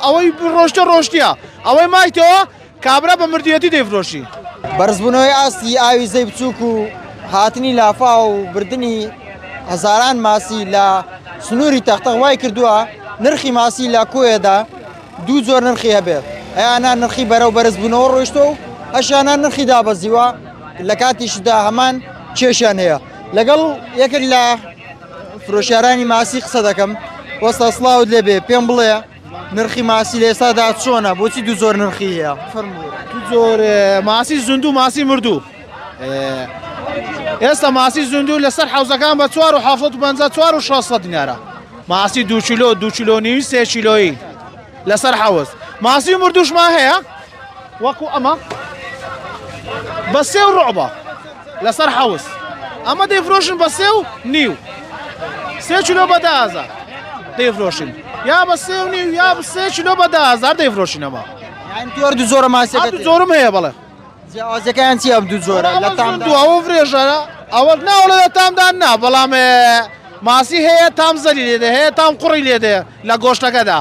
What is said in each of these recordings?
ئەوەی ڕۆشتە ڕۆشتیە ئەوەی مایتەوە کابرا بە مردیەتی دەیفرۆشی بەرزبوونەوەی ئاستی ئاوی زەی بچووک و هاتنی لافا و بردننی هەزاران ماسی لە سنووری تەختە وای کردووە نرخی ماسی لە کۆیەدا دوو زۆر نرخی هەبێت ئەیانە نرخی بەرەو بەرزبوونەوە ڕۆیشتە و هەشیانە نرخی دابەزیوە لە کاتیشدا هەمان کێشیان هەیە لەگەڵ یەکێک لە فرۆشیارانی ماسی قسە دەکەم وەستا سڵاوت لێبێ پێم بڵێ نرخی ماسی لە ئێستادا چۆنە بۆچی دوو زۆر نرخی هەیە زۆر ماسی زوندوو ماسی مردوو ئێستا ماسی زوندوو لەسەر حوزەکان بە 4 دینارە ماسی 2 کیلۆ 2 کیلۆ نوی 3 کیلۆیی لەسەر حوز ماسی مردووشمان هەیە وەکو ئەمە بە 3 ڕۆبە لەسەر حوز ئەمە دەیفرۆشن بە 3 و نیو 3 کیلۆ بە 10,000 دەیفرۆشن یا بە 3 و نیو یا بە 3 کیلۆ بە 10,000 دەیفرۆشینەوە دووەر دوو زۆرە ماسیەکە دوو زۆرم هەیە بەڵێ جیاوازەکەیان چی ئەم دوو زۆرە لە تام ئەوە فرێژە ئەوە ناوڵە لە تامدان نا بەڵام ماسی هەیە تام زەلی لێدە هەیە تام قوڕی لێدێ لە گۆشتەکەدا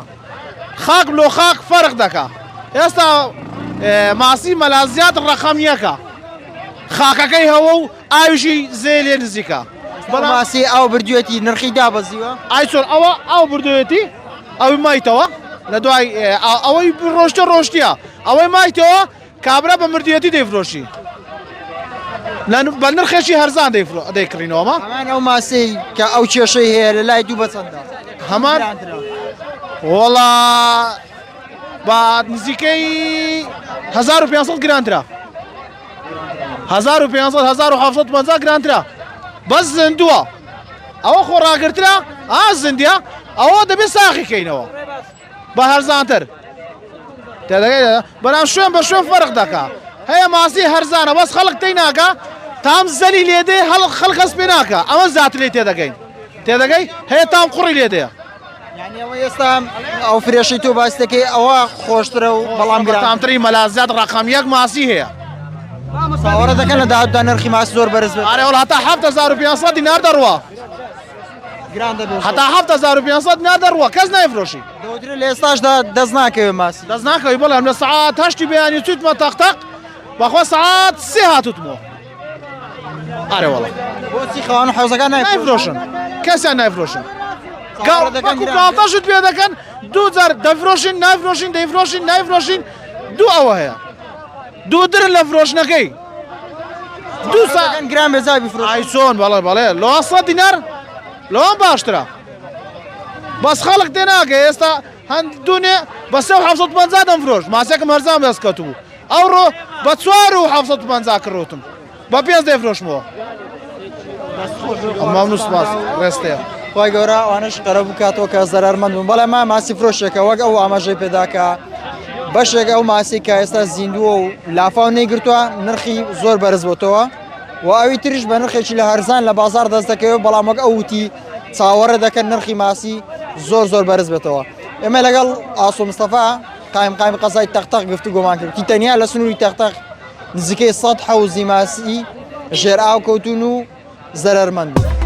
خاک لۆ خاک فەرق دەکا ئێستا ماسی مەلازیات ڕەقەم یەکە خاکەکەی هەوە و ئاویشی زێ لێ نزیکە ماسی ئاو بردوێتی نرخی دابەزیوە ئای چۆن ئەوە ئاو بردوێتی ئەوی مایتەوە لە دوای ئەوەی ڕۆشتە ڕۆشتیە ئەوەی مایتەوە کابرا بە مردیەتی دەیفرۆشی بە نرخێکی هەرزان دەیکڕینەوەمە هەمان ئەو ماسی کە ئەو کێشەی هەیە لە لای دوو بەچەندە هەمان وەڵا بە نزیکەی 1500 گرانترا 1500 گرانترا بەس زندووە ئەوە خۆڕاگرترا زندیە ئەوە دەبێت ساخیکەینەوە بە هەرزانتر تێدەگەی بەناو شوێن بە شوێن فەرق دەکا هەیە ماسی هەرزانە بەس خەڵک تێی ناکە تام زەلی لێدێ خەڵک هەست پێ ناکە ئەمە زیاتر لێ تێدەگەی هەیە تام قوڕی لێدەیە یعنی ئەوە ئێستا ئەو فرێشەی تۆ باس دەکەی ئەوە خۆشترە و بەڵام گرانتری مەلازیات ڕقەم یەک ماسی هەیە باوەڕە دەکەن لە داهاتدا نرخی ماسی زۆر بەرز بێت ئارێ وڵ هەتا 7500 دینار دەڕوە هەتا 7500 دینار دەڕوە کەس نایفرۆشی دەوترێت لە ئێستاشدا دەست ناکەوێت ماسی دەست ناکەوی بەڵام لە سەعات 8 بەیانی چوتمە تەختەق بەخۆ سەعات 3 هاتوتمەوە ئارێ وەڵە بۆچی خەوان و حەوزەکان نایفرۆشن کەسیان نایفرۆشن گاڵتەشت پێ دەکەن دوو جار دەفرۆشین نایفرۆشین دوو ئەوە هەیە دوو درن لە فرۆشنەکەی دوو ساعت گران بێزای بفرۆشن ئای چۆن بەڵێ لەوە 100 دینار لەوەم باشترە بەس خەڵک تێ ناکە ئێستا هەندوونێ بە 750 دەمفرۆش ماسێکم هەرزان دەست کەوتبوو ئەوڕۆ بە 4750 کڕوتم بە 5 دەیفرۆشمەوە ئەمام سوپاس ڕێستەیە خۆی گەورە ئەوانش قەرە بکاتەوە کە زەرمەند بوون بەڵام ماسی فرۆشێکە وەک ئەو ئاماژەی پێداکە بەشێک ئەو ماسی کە ئێستا زیندووە و لافاو نەیگرتووە نرخی زۆر بەرز بۆتەوە و ئەوی تریش بە نرخێکی لە هەرزان لە بازار دەست دەکەوێت بەڵام وەک ئەو وتی چاوەڕێ دەکەن نرخی ماسی زۆر بەرز بێتەوە ئێمە لەگەڵ ئاسۆ مستەفا قایم قەزای تەختەق گفتوگۆمان کرد تەنیا لە سنووری تەختەق نزیکەی 100 حەوزی ماسی ژێر ئاو کەوتون و زەرمەند بوو